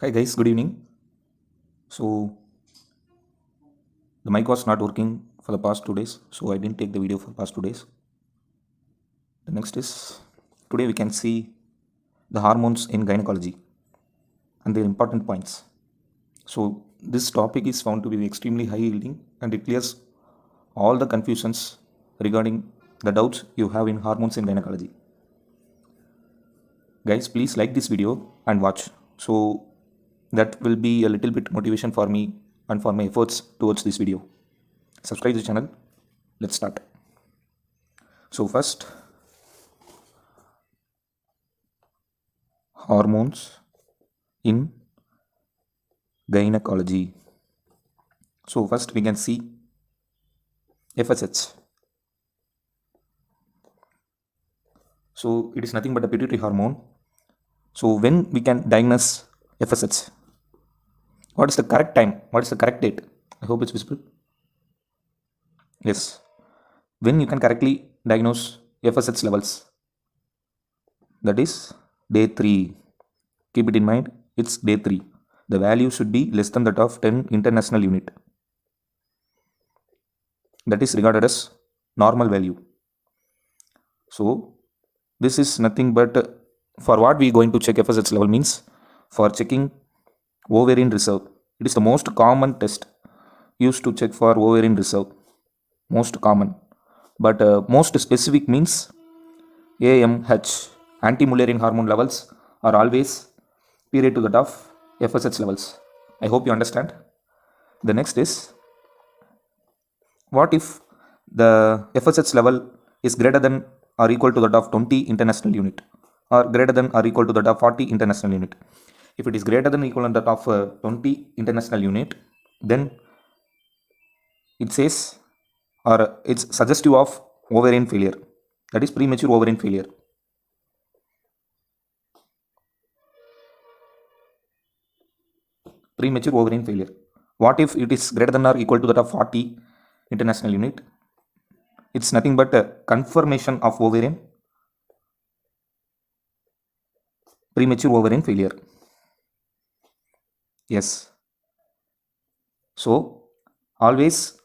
Hi guys, good evening. So the mic was not working for the past 2 days, so I didn't take the video for the past 2 days. The next is today we can see the hormones in gynecology and their important points. So this topic is found to be extremely high yielding and it clears all the confusions regarding the doubts you have in hormones in gynecology. Guys, please like this video and watch. So that will be a little bit motivation for me and for my efforts towards this video. Subscribe to the channel. Let's start. So first, hormones in gynecology. So first we can see FSH. So it is nothing but a pituitary hormone. So when we can diagnose FSH? What is the correct time? What is the correct date? I hope it's visible. Yes. When you can correctly diagnose FSH levels? That is day 3. Keep it in mind, it's day 3. The value should be less than that of 10 international unit. That is regarded as normal value. So this is nothing but for what we are going to check FSH level means for checking ovarian reserve. It is the most common test used to check for ovarian reserve. Most common. But most specific means AMH, anti-Mullerian hormone levels are always period to that of FSH levels. I hope you understand. The next is, what if the FSH level is greater than or equal to that of 20 international unit or greater than or equal to that of 40 international unit? If it is greater than or equal to that of 20 international unit, then it says or it's suggestive of ovarian failure. That is premature ovarian failure. Premature ovarian failure. What if it is greater than or equal to that of 40 international unit? It's nothing but a confirmation of ovarian premature ovarian failure. Yes. So always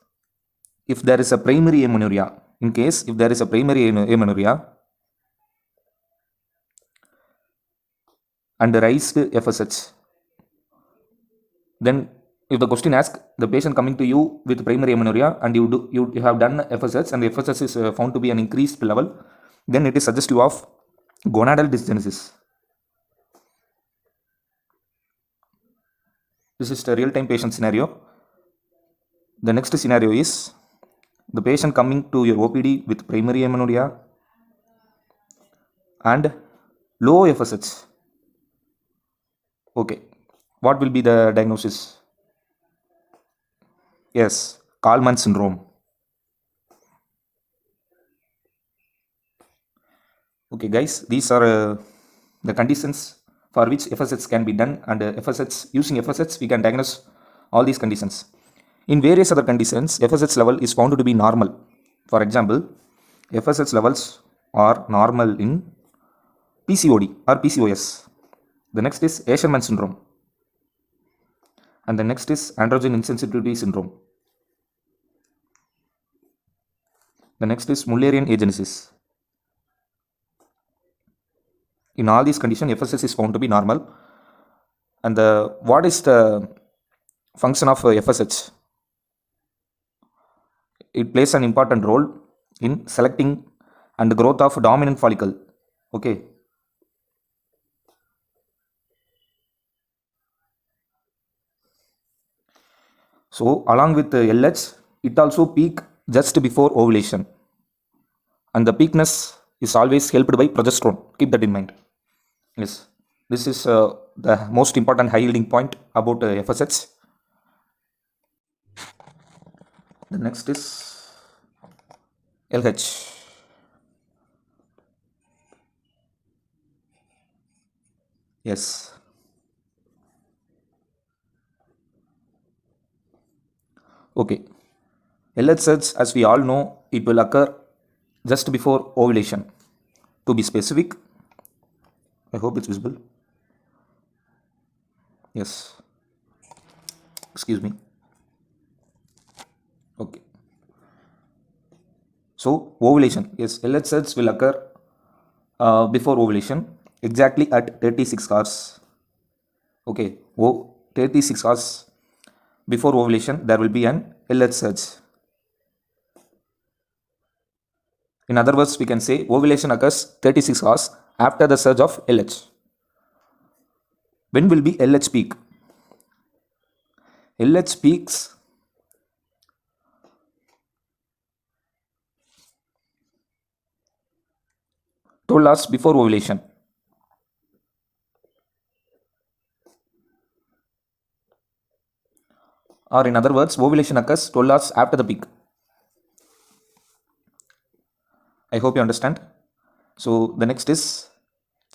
if there is a primary amenorrhea, in case if there is a primary amenorrhea and raised FSH, then if the question asks the patient coming to you with primary amenorrhea and you have done FSH and the FSH is found to be an increased level, then it is suggestive of gonadal dysgenesis. This is the real-time patient scenario. The next scenario is the patient coming to your OPD with primary amenorrhea and low FSH. Okay, what will be the diagnosis? Yes, Kallmann syndrome. Okay guys, these are the conditions for which FSH can be done, and using FSH we can diagnose all these conditions. In various other conditions, FSH level is found to be normal. For example, FSH levels are normal in PCOD or PCOS. The next is Asherman syndrome. And the next is androgen insensitivity syndrome. The next is Mullerian agenesis. In all these conditions, FSH is found to be normal. And what is the function of FSH? It plays an important role in selecting and the growth of dominant follicle. Okay. So along with the LH, it also peak just before ovulation. And the peakness is always helped by progesterone. Keep that in mind. Yes. This is the most important high yielding point about FSH. The next is LH. Yes. Okay. LH, as we all know, it will occur just before ovulation. To be specific, I hope it's visible. Yes, excuse me. Okay, so ovulation, yes, LHS will occur before ovulation, exactly at 36 hours. Okay, 36 hours before ovulation there will be an LH surge. In other words, we can say ovulation occurs 36 hours after the surge of LH. When will be LH peak? LH peaks told us before ovulation. Or in other words, ovulation occurs 12 hours after the peak. I hope you understand. So the next is,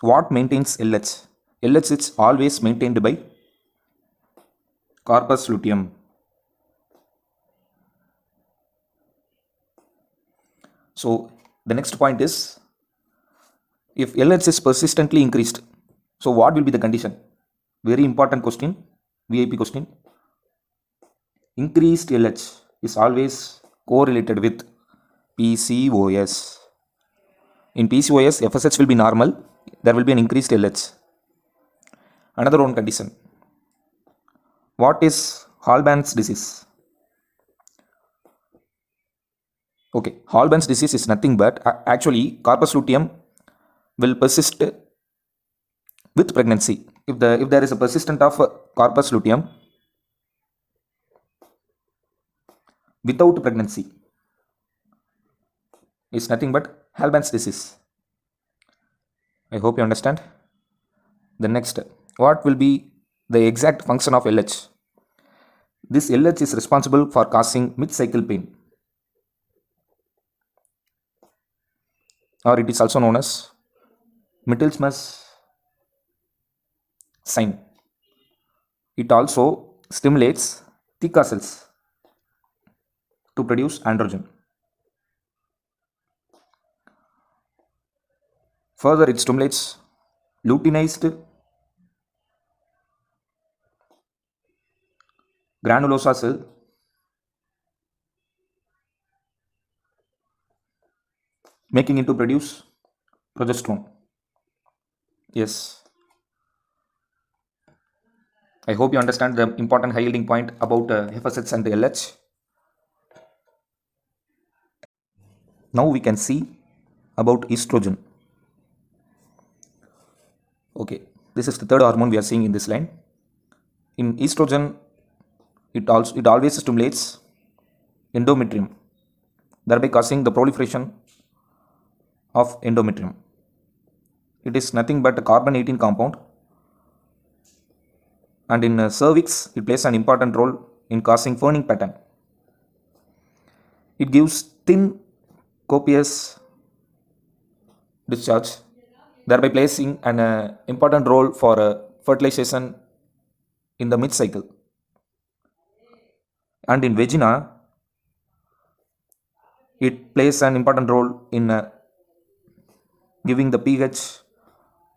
what maintains LH? LH is always maintained by corpus luteum. So the next point is, if LH is persistently increased, so what will be the condition? Very important question, VIP question. Increased LH is always correlated with PCOS. In PCOS, FSH will be normal, there will be an increased LH. Another one condition. What is Hallman's disease? Okay, Hallman's disease is nothing but actually corpus luteum will persist with pregnancy. If there is a persistent of corpus luteum without pregnancy, is nothing but Hallman's disease. I hope you understand. The next, what will be the exact function of LH? This LH is responsible for causing mid-cycle pain, or it is also known as Mittelsmann's sign. It also stimulates Thika cells to produce androgen. Further, it stimulates luteinized granulosa cell making it to produce progesterone. Yes, I hope you understand the important high yielding point about FSH and LH. Now we can see about estrogen. Okay, this is the third hormone we are seeing in this line. In estrogen, it always stimulates endometrium, thereby causing the proliferation of endometrium. It is nothing but a carbon 18 compound, and in cervix it plays an important role in causing ferning pattern. It gives thin copious discharge, thereby placing an important role for fertilization in the mid cycle. And in vagina, it plays an important role in giving the pH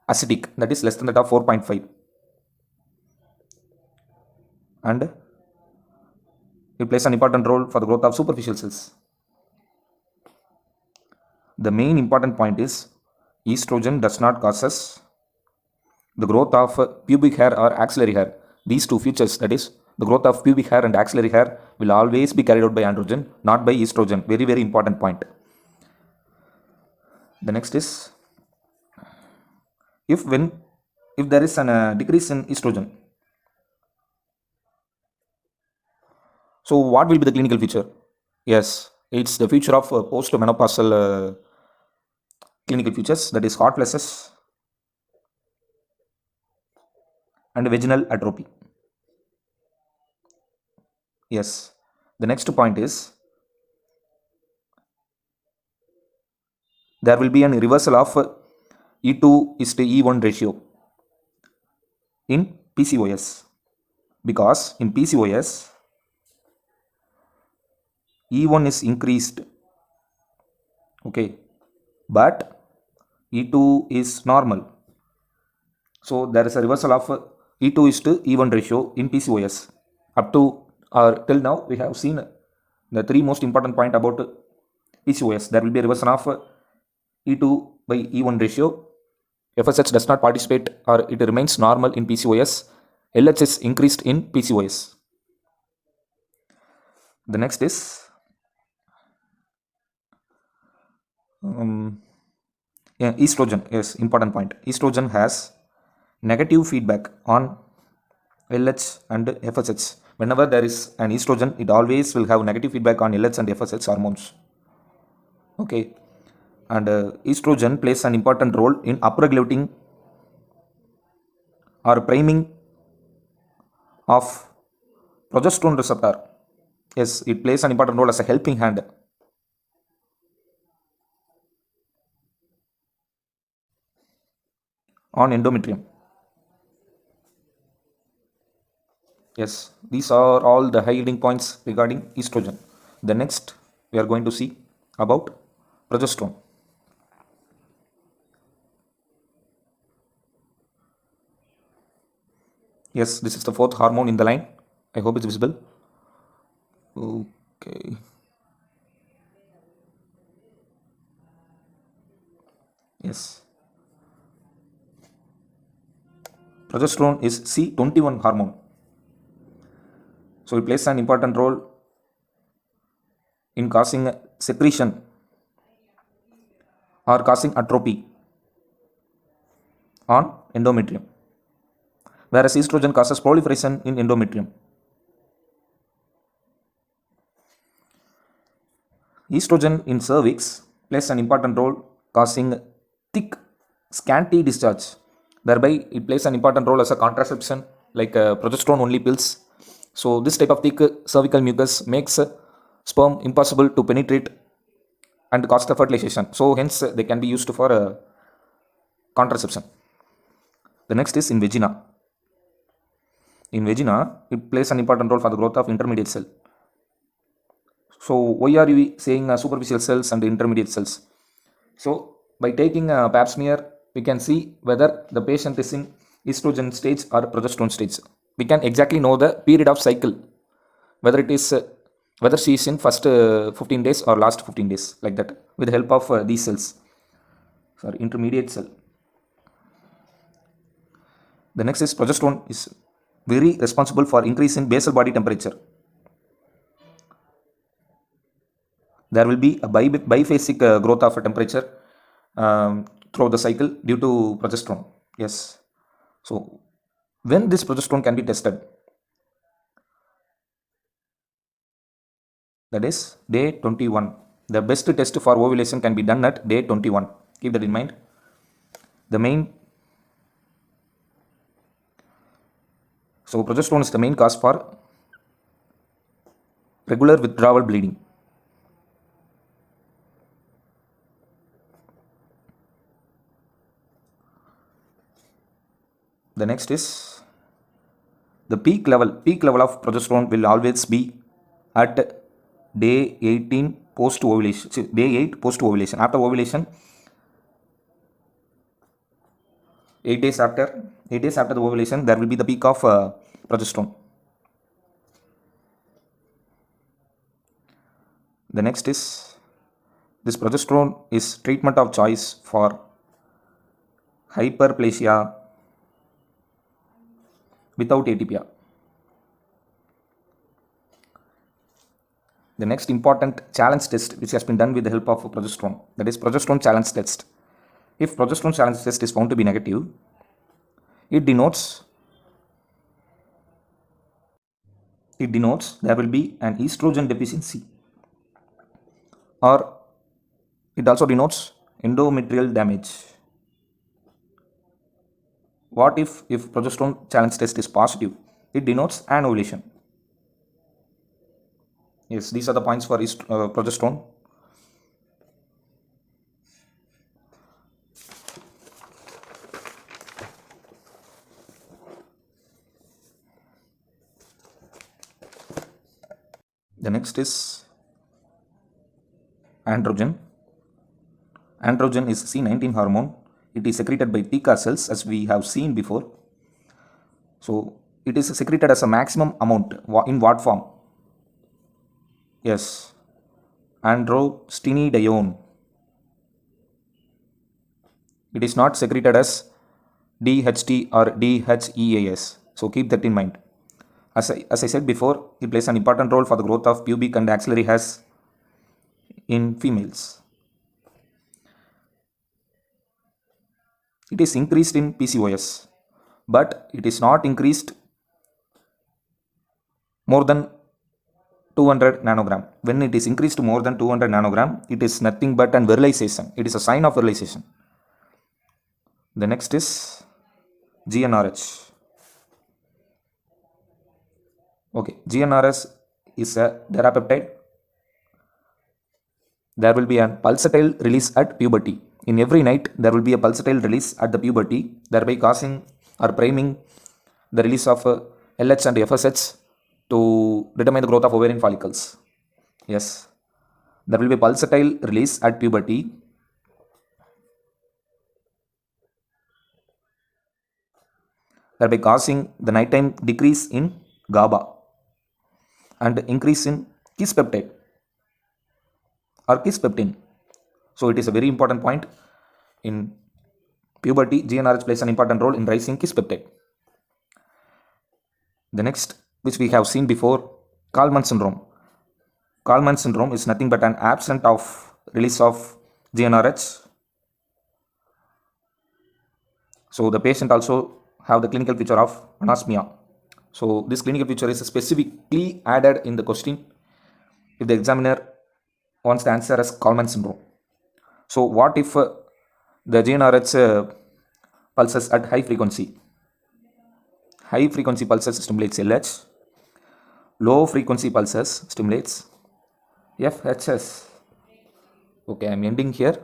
acidic, that is less than that of 4.5, and it plays an important role for the growth of superficial cells. The main important point is estrogen does not causes the growth of pubic hair or axillary hair. These two features, that is the growth of pubic hair and axillary hair, will always be carried out by androgen, not by estrogen. Very, very important point. The next is, if there is an decrease in estrogen, so what will be the clinical feature? Yes, it's the feature of post-menopausal clinical features, that is hot flashes and vaginal atrophy. Yes, the next point is, there will be a reversal of E2 is to E1 ratio in PCOS, because in PCOS E1 is increased, okay, but E2 is normal. So there is a reversal of E2 is to E1 ratio in PCOS. Up to or till now, we have seen the three most important point about PCOS. There will be a reversion of E2 by E1 ratio. FSH does not participate or it remains normal in PCOS. LH is increased in PCOS. The next is estrogen. Yes, important point. Estrogen has negative feedback on LH and FSH. Whenever there is an estrogen, it always will have negative feedback on LH and FSH hormones. Okay, and estrogen plays an important role in upregulating or priming of progesterone receptor. Yes, it plays an important role as a helping hand. On endometrium. Yes, these are all the hiding points regarding estrogen. The next we are going to see about progesterone. Yes, this is the fourth hormone in the line. I hope it's visible. Okay. Yes. Progesterone is C21 hormone. So it plays an important role in causing secretion or causing atrophy on endometrium, whereas estrogen causes proliferation in endometrium. Estrogen in cervix plays an important role causing thick, scanty discharge. Thereby, it plays an important role as a contraception, like progesterone only pills. So, this type of thick cervical mucus makes sperm impossible to penetrate and cause the fertilization. So, hence, they can be used for contraception. The next is in vagina. In vagina, it plays an important role for the growth of intermediate cell. So, why are we saying superficial cells and intermediate cells? So, by taking a pap smear, we can see whether the patient is in estrogen stage or progesterone stage. We can exactly know the period of cycle, whether it is whether she is in first 15 days or last 15 days, like that, with the help of these cells. Sorry, intermediate cell. The next is progesterone is very responsible for increase in basal body temperature. There will be a biphasic growth of temperature throughout the cycle due to progesterone. Yes. So, when this progesterone can be tested? That is day 21. The best test for ovulation can be done at day 21. Keep that in mind. So progesterone is the main cause for regular withdrawal bleeding. The next is the peak level of progesterone will always be at day 18 post ovulation. Day 8 post ovulation. After ovulation, 8 days after the ovulation, there will be the peak of progesterone. The next is this progesterone is treatment of choice for hyperplasia without atypia. The next important challenge test which has been done with the help of progesterone, that is progesterone challenge test. If progesterone challenge test is found to be negative, it denotes there will be an estrogen deficiency, or it also denotes endometrial damage. What if progesterone challenge test is positive? It denotes an ovulation. Yes, these are the points for progesterone. The next is androgen. Androgen is C19 hormone. It is secreted by Pica cells, as we have seen before. So it is secreted as a maximum amount. In what form? Yes, androstenedione. It is not secreted as DHT or DHEAS. So keep that in mind. As I said before, it plays an important role for the growth of pubic and axillary hairs in females. It is increased in PCOS, but it is not increased more than 200 nanogram. When it is increased to more than 200 nanogram, it is nothing but an virilization. It is a sign of virilization. The next is GnRH. Okay, GnRH is a therapeptide. There will be a pulsatile release at puberty. In every night, there will be a pulsatile release at the puberty, thereby causing or priming the release of LH and FSH to determine the growth of ovarian follicles. Yes, there will be pulsatile release at puberty, thereby causing the nighttime decrease in GABA and increase in kiss peptide or kiss peptin. So it is a very important point. In puberty, GnRH plays an important role in rising kiss peptide. The next, which we have seen before, Kallmann syndrome. Kallmann syndrome is nothing but an absence of release of GnRH. So the patient also have the clinical feature of anosmia. So this clinical feature is specifically added in the question if the examiner wants the answer as Kallmann syndrome. So what if the GnRH pulses at high frequency? High frequency pulses stimulates LH. Low frequency pulses stimulates FHS. Okay, I'm ending here.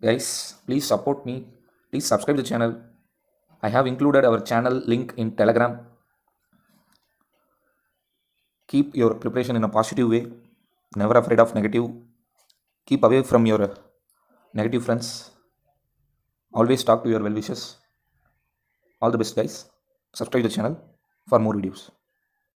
Guys, please support me. Please subscribe the channel. I have included our channel link in Telegram. Keep your preparation in a positive way. Never afraid of negative. Keep away from your negative friends. Always talk to your well-wishers. All the best, guys. Subscribe the channel for more videos.